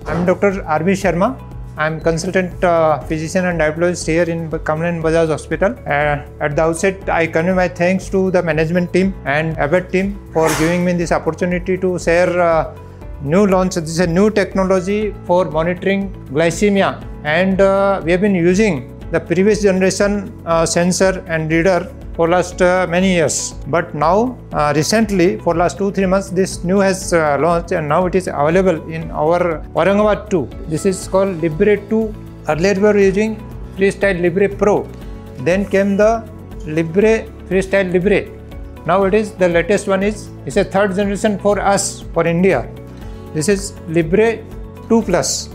I'm Dr. R.B. Sharma. I'm consultant physician and diabetologist here in Kamlan Bajaj Hospital. At the outset, I convey my thanks to the management team and Abbott team for giving me this opportunity to share new launch. This is a new technology for monitoring glycemia, and we have been using the previous generation sensor and reader for last many years, but now recently for last 2-3 months this new has launched, and now it is available in our Aurangabad 2. This is called Libre 2. Earlier we were using Freestyle Libre Pro, then came the Libre Freestyle Libre. Now it is the latest one, is it's a third generation for us, for India. This is Libre 2 Plus.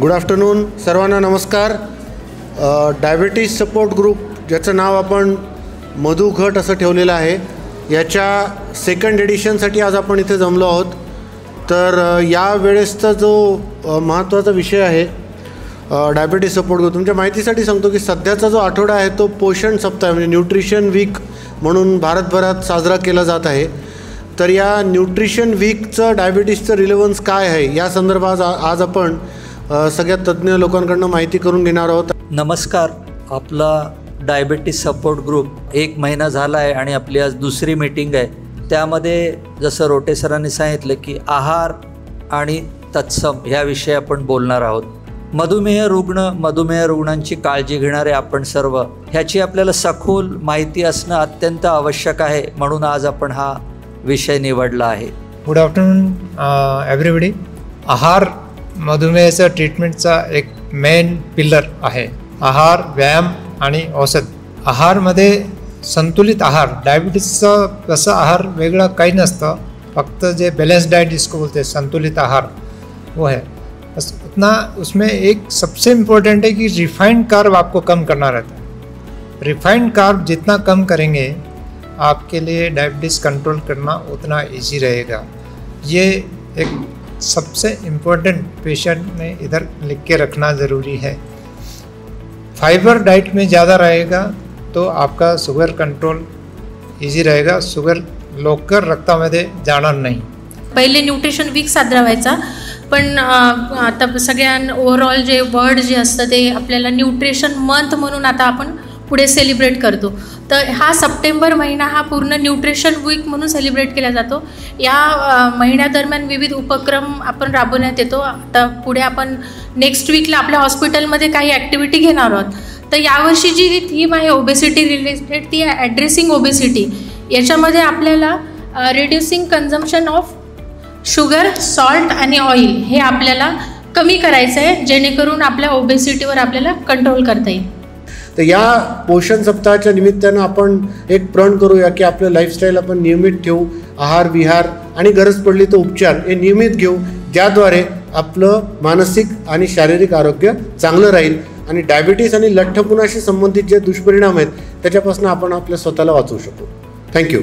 Good afternoon सर्वांना नमस्कार. Diabetes support group, ज्याचं नाव आपण मधु घट असं ठेवलेलं आहे, याच्या second एडिशनसाठी आज आपण इथे जमलो आहोत. तर या वेळेसचा जो महत्त्वाचा विषय आहे डायबिटीज सपोर्ट ग्रुप, तुमच्या माहितीसाठी सांगतो की सध्याचा जो आठवडा आहे तो पोषण सप्ताह म्हणजे न्यूट्रिशन वीक म्हणून भारतभरात साजरा केला जात आहे. तर या न्यूट्रिशन वीकचं डायबिटीजचं रिलेव्हन्स काय आहे या संदर्भात आज आपण सगळ्या तज्ज्ञ लोकांकडून माहिती करून घेणार आहोत. नमस्कार. आपला डायबिटीज सपोर्ट ग्रुप 1 महिना झाला आहे आणि आपली आज दुसरी मीटिंग आहे. त्यामध्ये जसं रोटे सरांनी सांगितलं की आहार आणि तत्सम ह्याविषयी आपण बोलणार आहोत. मधुमेह रुग्णांची काळजी घेणारे आपण सर्व, ह्याची आपल्याला सखोल माहिती असणं अत्यंत आवश्यक आहे, म्हणून आज आपण हा विषय निवडला आहे. Good afternoon everybody. आहार मधुमेहाच्या ट्रीटमेंटचा एक मेन पिलर आहे. आहार, व्यायाम आणि औषध. आहारमध्ये संतुलित आहार, डायबिटीजचं कसं आहार वेगळं काही नसतं, फक्त जे बैलेंस डाइट जिसको बोलते हैं संतुलित आहार वो है बस उतना. उसमें एक सबसे इम्पोर्टेंट है कि रिफाइंड कार्ब आपको कम करना रहता है. रिफाइंड कार्ब जितना कम करेंगे आपके लिए डायबिटीज़ कंट्रोल करना उतना ईजी रहेगा. ये एक सबसे इम्पोर्टेंट पेशेंट ने इधर लिख के रखना ज़रूरी है. फाइबर डाइट में ज़्यादा रहेगा तो आपका शुगर कंट्रोल इजी रहेगा. शुगर लवकर रक्तामध्ये जाणार नाही. पहिले न्यूट्रिशन वीक साजरा व्हायचा, पण आता सगळ्या ओव्हरऑल जे वर्ड जे असतं ते आपल्याला न्यूट्रिशन मंथ म्हणून आता आपण पुढे सेलिब्रेट करतो. तर हा सप्टेंबर महिना हा पूर्ण न्यूट्रिशन वीक म्हणून सेलिब्रेट केला जातो. या महिन्यादरम्यान विविध उपक्रम आपण राबवण्यात येतो. आता पुढे आपण नेक्स्ट वीकला आपल्या हॉस्पिटलमध्ये काही ॲक्टिव्हिटी घेणार आहोत. तर यावर्षी जी थीम आहे ओबेसिटी रिलेटेड, ती आहे ॲड्रेसिंग ओबेसिटी. याच्यामध्ये आपल्याला reducing consumption of sugar, salt आणि ऑइल हे आपल्याला कमी करायचं आहे, जेणेकरून आपल्या ओबेसिटीवर आपल्याला कंट्रोल करता येईल. तर या पोषण सप्ताहाच्या निमित्तानं आपण एक प्रण करूया की आपलं लाईफस्टाईल आपण नियमित ठेवू. आहार, विहार आणि गरज पडली तर उपचार हे नियमित घेऊ, ज्याद्वारे आपलं मानसिक आणि शारीरिक आरोग्य चांगलं राहील आणि डायबिटीज आणि लठ्ठपणाशी संबंधित जे दुष्परिणाम आहेत त्याच्यापासून आपण आपल्या स्वतःला वाचवू शकू. थँक्यू.